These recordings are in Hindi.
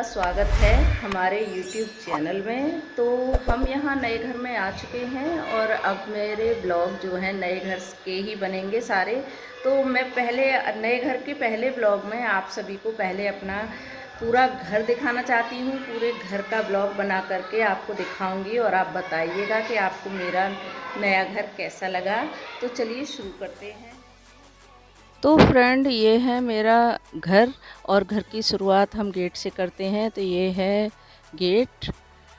स्वागत है हमारे YouTube चैनल में। तो हम यहाँ नए घर में आ चुके हैं और अब मेरे ब्लॉग जो हैं नए घर के ही बनेंगे सारे। तो मैं पहले नए घर के पहले ब्लॉग में आप सभी को पहले अपना पूरा घर दिखाना चाहती हूँ। पूरे घर का ब्लॉग बना करके आपको दिखाऊंगी और आप बताइएगा कि आपको मेरा नया घर कैसा लगा। तो चलिए शुरू करते हैं। तो फ्रेंड, ये है मेरा घर और घर की शुरुआत हम गेट से करते हैं। तो ये है गेट,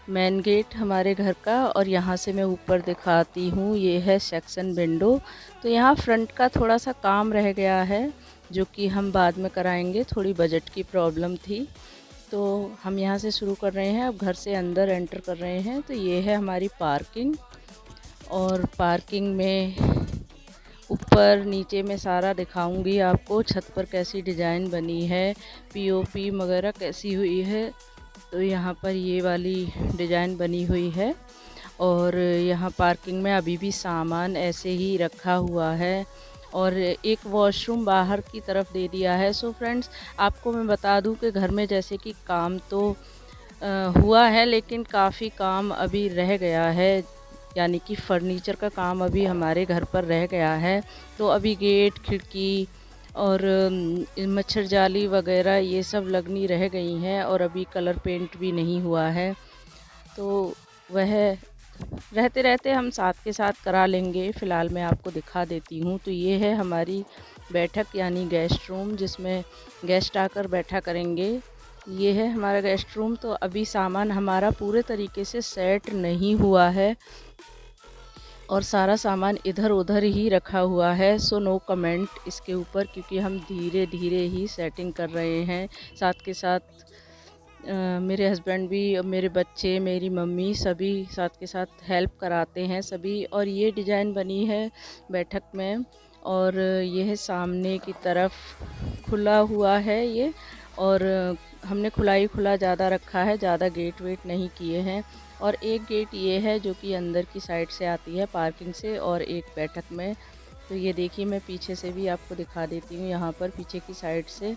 मेन गेट हमारे घर का, और यहाँ से मैं ऊपर दिखाती हूँ। ये है सेक्शन विंडो। तो यहाँ फ्रंट का थोड़ा सा काम रह गया है जो कि हम बाद में कराएंगे, थोड़ी बजट की प्रॉब्लम थी। तो हम यहाँ से शुरू कर रहे हैं, अब घर से अंदर एंटर कर रहे हैं। तो ये है हमारी पार्किंग, और पार्किंग में ऊपर नीचे में सारा दिखाऊंगी आपको। छत पर कैसी डिज़ाइन बनी है, पीओपी वगैरह कैसी हुई है। तो यहाँ पर ये वाली डिज़ाइन बनी हुई है, और यहाँ पार्किंग में अभी भी सामान ऐसे ही रखा हुआ है, और एक वॉशरूम बाहर की तरफ दे दिया है। सो फ्रेंड्स, आपको मैं बता दूं कि घर में जैसे कि काम तो हुआ है, लेकिन काफ़ी काम अभी रह गया है, यानी कि फर्नीचर का काम अभी हमारे घर पर रह गया है। तो अभी गेट, खिड़की और मच्छर जाली वगैरह ये सब लगनी रह गई हैं, और अभी कलर पेंट भी नहीं हुआ है। तो वह रहते रहते हम साथ के साथ करा लेंगे। फ़िलहाल मैं आपको दिखा देती हूँ। तो ये है हमारी बैठक यानी गेस्ट रूम, जिसमें गेस्ट आकर बैठा करेंगे। ये है हमारा गेस्ट रूम। तो अभी सामान हमारा पूरे तरीके से सेट नहीं हुआ है, और सारा सामान इधर उधर ही रखा हुआ है। सो नो कमेंट इसके ऊपर, क्योंकि हम धीरे धीरे ही सेटिंग कर रहे हैं। साथ के साथ मेरे हस्बैंड भी, मेरे बच्चे, मेरी मम्मी, सभी साथ के साथ हेल्प कराते हैं सभी। और ये डिज़ाइन बनी है बैठक में, और ये है सामने की तरफ खुला हुआ है ये, और हमने खुला ही खुला ज़्यादा रखा है, ज़्यादा गेट वेट नहीं किए हैं। और एक गेट ये है जो कि अंदर की साइड से आती है पार्किंग से, और एक बैठक में। तो ये देखिए, मैं पीछे से भी आपको दिखा देती हूँ, यहाँ पर पीछे की साइड से।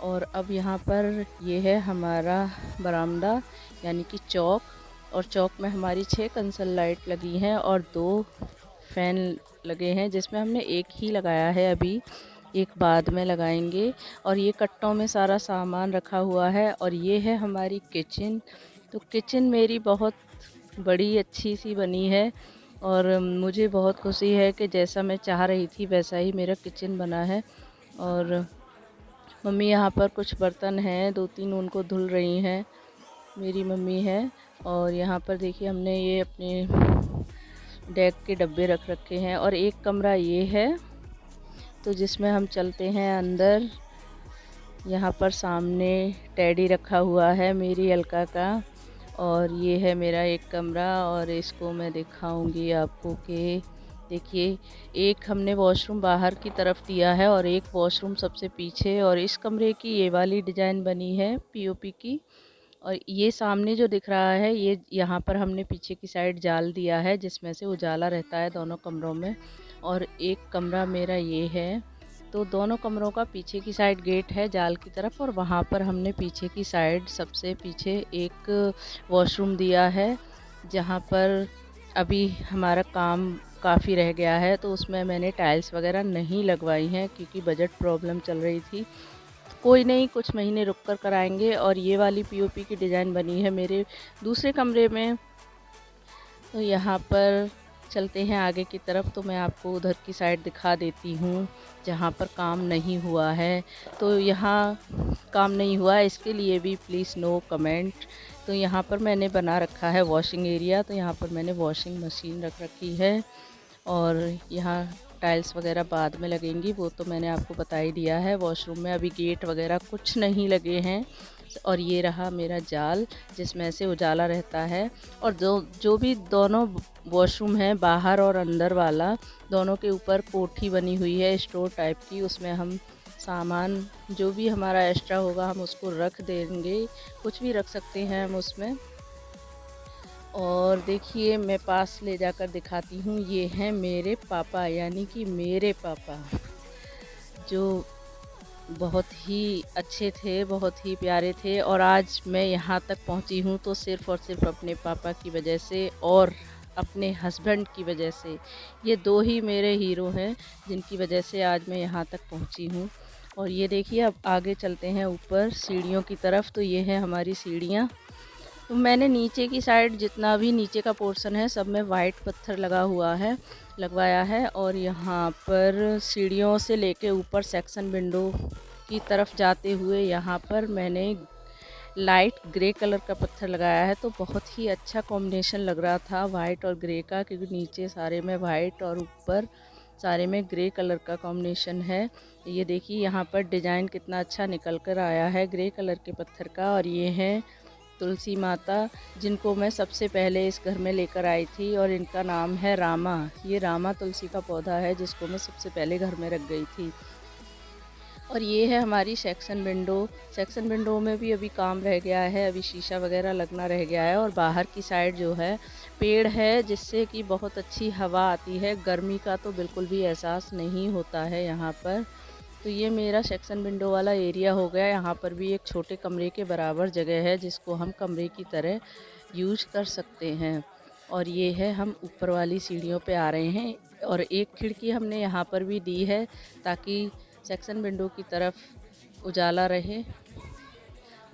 और अब यहाँ पर ये है हमारा बरामदा यानी कि चौक, और चौक में हमारी 6 कंसल लाइट लगी हैं और 2 फैन लगे हैं, जिसमें हमने एक ही लगाया है, अभी एक बाद में लगाएंगे। और ये कट्टों में सारा सामान रखा हुआ है। और ये है हमारी किचन। तो किचन मेरी बहुत बड़ी अच्छी सी बनी है, और मुझे बहुत खुशी है कि जैसा मैं चाह रही थी वैसा ही मेरा किचन बना है। और मम्मी यहाँ पर कुछ बर्तन हैं, 2-3 उनको धुल रही हैं, मेरी मम्मी है। और यहाँ पर देखिए, हमने ये अपने डेक के डब्बे रख रखे हैं। और एक कमरा ये है, तो जिसमें हम चलते हैं अंदर। यहाँ पर सामने टेडी रखा हुआ है मेरी अलका का। और ये है मेरा एक कमरा, और इसको मैं दिखाऊंगी आपको कि देखिए, एक हमने वॉशरूम बाहर की तरफ दिया है और एक वॉशरूम सबसे पीछे। और इस कमरे की ये वाली डिज़ाइन बनी है पीओपी की। और ये सामने जो दिख रहा है, ये यहाँ पर हमने पीछे की साइड जाल दिया है, जिसमें से उजाला रहता है दोनों कमरों में। और एक कमरा मेरा ये है। तो दोनों कमरों का पीछे की साइड गेट है जाल की तरफ, और वहाँ पर हमने पीछे की साइड सबसे पीछे एक वॉशरूम दिया है, जहाँ पर अभी हमारा काम काफ़ी रह गया है। तो उसमें मैंने टाइल्स वगैरह नहीं लगवाई हैं, क्योंकि बजट प्रॉब्लम चल रही थी। तो कोई नहीं, कुछ महीने रुक कर कराएंगे। और ये वाली पीओपी की डिज़ाइन बनी है मेरे दूसरे कमरे में। तो यहाँ पर चलते हैं आगे की तरफ। तो मैं आपको उधर की साइड दिखा देती हूँ जहाँ पर काम नहीं हुआ है। तो यहाँ काम नहीं हुआ, इसके लिए भी प्लीज़ नो कमेंट। तो यहाँ पर मैंने बना रखा है वॉशिंग एरिया। तो यहाँ पर मैंने वॉशिंग मशीन रख रखी है, और यहाँ टाइल्स वगैरह बाद में लगेंगी, वो तो मैंने आपको बता ही दिया है। वॉशरूम में अभी गेट वगैरह कुछ नहीं लगे हैं। और ये रहा मेरा जाल, जिसमें से उजाला रहता है। और जो भी दोनों वॉशरूम हैं, बाहर और अंदर वाला, दोनों के ऊपर कोठी बनी हुई है स्टोर टाइप की। उसमें हम सामान जो भी हमारा एक्स्ट्रा होगा हम उसको रख देंगे, कुछ भी रख सकते हैं हम उसमें। और देखिए, मैं पास ले जाकर दिखाती हूँ, ये हैं मेरे पापा, यानी कि मेरे पापा जो बहुत ही अच्छे थे, बहुत ही प्यारे थे। और आज मैं यहाँ तक पहुँची हूँ तो सिर्फ़ और सिर्फ़ अपने पापा की वजह से और अपने हस्बैंड की वजह से। ये दो ही मेरे हीरो हैं जिनकी वजह से आज मैं यहाँ तक पहुँची हूँ। और ये देखिए, अब आगे चलते हैं ऊपर सीढ़ियों की तरफ। तो ये है हमारी सीढ़ियाँ। तो मैंने नीचे की साइड जितना भी नीचे का पोर्शन है सब में वाइट पत्थर लगवाया है। और यहाँ पर सीढ़ियों से लेके ऊपर सेक्शन विंडो की तरफ जाते हुए यहाँ पर मैंने लाइट ग्रे कलर का पत्थर लगाया है। तो बहुत ही अच्छा कॉम्बिनेशन लग रहा था वाइट और ग्रे का, क्योंकि नीचे सारे में वाइट और ऊपर सारे में ग्रे कलर का कॉम्बिनेशन है। ये देखिए यहाँ पर डिज़ाइन कितना अच्छा निकल कर आया है ग्रे कलर के पत्थर का। और ये है तुलसी माता, जिनको मैं सबसे पहले इस घर में लेकर आई थी, और इनका नाम है रामा। ये रामा तुलसी का पौधा है जिसको मैं सबसे पहले घर में रख गई थी। और ये है हमारी सेक्शन विंडो में भी अभी काम रह गया है, अभी शीशा वगैरह लगना रह गया है। और बाहर की साइड जो है पेड़ है, जिससे कि बहुत अच्छी हवा आती है, गर्मी का तो बिल्कुल भी एहसास नहीं होता है यहाँ पर। तो ये मेरा सेक्शन विंडो वाला एरिया हो गया। यहाँ पर भी एक छोटे कमरे के बराबर जगह है जिसको हम कमरे की तरह यूज कर सकते हैं। और ये है, हम ऊपर वाली सीढ़ियों पे आ रहे हैं। और एक खिड़की हमने यहाँ पर भी दी है ताकि सेक्शन विंडो की तरफ उजाला रहे।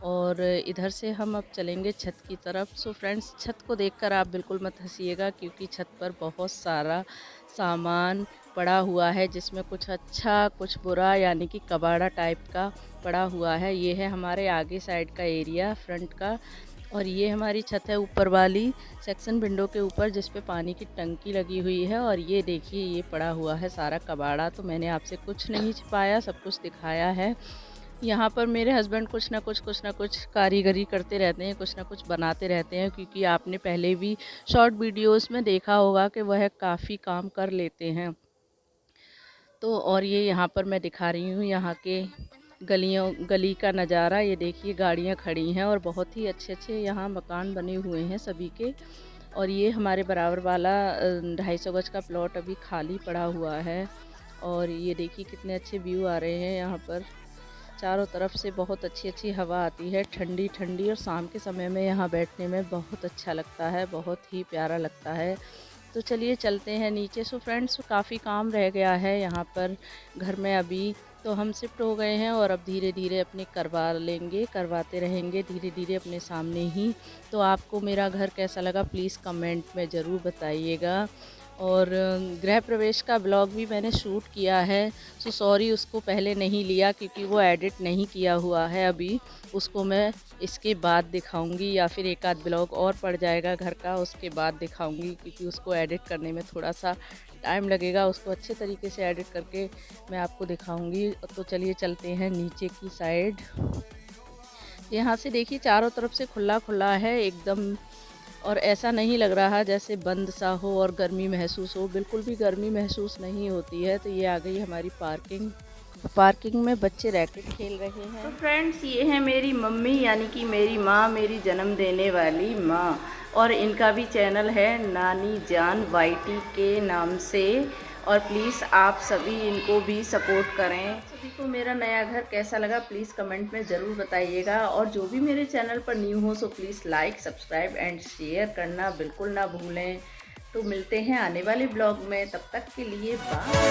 और इधर से हम अब चलेंगे छत की तरफ। सो फ्रेंड्स, छत को देखकर आप बिल्कुल मत हंसिएगा, क्योंकि छत पर बहुत सारा सामान पड़ा हुआ है, जिसमें कुछ अच्छा कुछ बुरा, यानी कि कबाड़ा टाइप का पड़ा हुआ है। ये है हमारे आगे साइड का एरिया, फ्रंट का। और ये हमारी छत है ऊपर वाली सेक्शन विंडो के ऊपर, जिस पे पानी की टंकी लगी हुई है। और ये देखिए, ये पड़ा हुआ है सारा कबाड़ा। तो मैंने आपसे कुछ नहीं छिपाया, सब कुछ दिखाया है। यहाँ पर मेरे हस्बैंड कुछ ना कुछ कारीगरी करते रहते हैं, कुछ ना कुछ बनाते रहते हैं, क्योंकि आपने पहले भी शॉर्ट वीडियोस में देखा होगा कि वह काफ़ी काम कर लेते हैं। तो और ये यहाँ पर मैं दिखा रही हूँ यहाँ के गली का नज़ारा। ये देखिए, गाड़ियाँ खड़ी हैं और बहुत ही अच्छे अच्छे यहाँ मकान बने हुए हैं सभी के। और ये हमारे बराबर वाला 250 गज का प्लॉट अभी खाली पड़ा हुआ है। और ये देखिए कितने अच्छे व्यू आ रहे हैं यहाँ पर, चारों तरफ से बहुत अच्छी अच्छी हवा आती है, ठंडी ठंडी। और शाम के समय में यहाँ बैठने में बहुत अच्छा लगता है, बहुत ही प्यारा लगता है। तो चलिए चलते हैं नीचे। सो फ्रेंड्स, काफ़ी काम रह गया है यहाँ पर घर में अभी। तो हम शिफ्ट हो गए हैं और अब धीरे धीरे अपने करवाते रहेंगे धीरे धीरे अपने सामने ही। तो आपको मेरा घर कैसा लगा प्लीज़ कमेंट में ज़रूर बताइएगा। और गृह प्रवेश का ब्लॉग भी मैंने शूट किया है। सो सॉरी, उसको पहले नहीं लिया क्योंकि वो एडिट नहीं किया हुआ है अभी। उसको मैं इसके बाद दिखाऊंगी, या फिर एक आध ब्लॉग और पड़ जाएगा घर का, उसके बाद दिखाऊंगी, क्योंकि उसको एडिट करने में थोड़ा सा टाइम लगेगा। उसको अच्छे तरीके से एडिट करके मैं आपको दिखाऊंगी। तो चलिए चलते हैं नीचे की साइड। यहाँ से देखिए, चारों तरफ से खुला खुला है एकदम, और ऐसा नहीं लग रहा जैसे बंद सा हो और गर्मी महसूस हो, बिल्कुल भी गर्मी महसूस नहीं होती है। तो ये आ गई हमारी पार्किंग में बच्चे रैकेट खेल रहे हैं। तो फ्रेंड्स, ये है मेरी मम्मी, यानी कि मेरी माँ, मेरी जन्म देने वाली माँ। और इनका भी चैनल है नानी जान YT के नाम से। और प्लीज़ आप सभी इनको भी सपोर्ट करें। सभी को मेरा नया घर कैसा लगा प्लीज़ कमेंट में ज़रूर बताइएगा। और जो भी मेरे चैनल पर न्यू हो so please like, subscribe and share करना बिल्कुल ना भूलें। तो मिलते हैं आने वाले ब्लॉग में, तब तक के लिए बाय।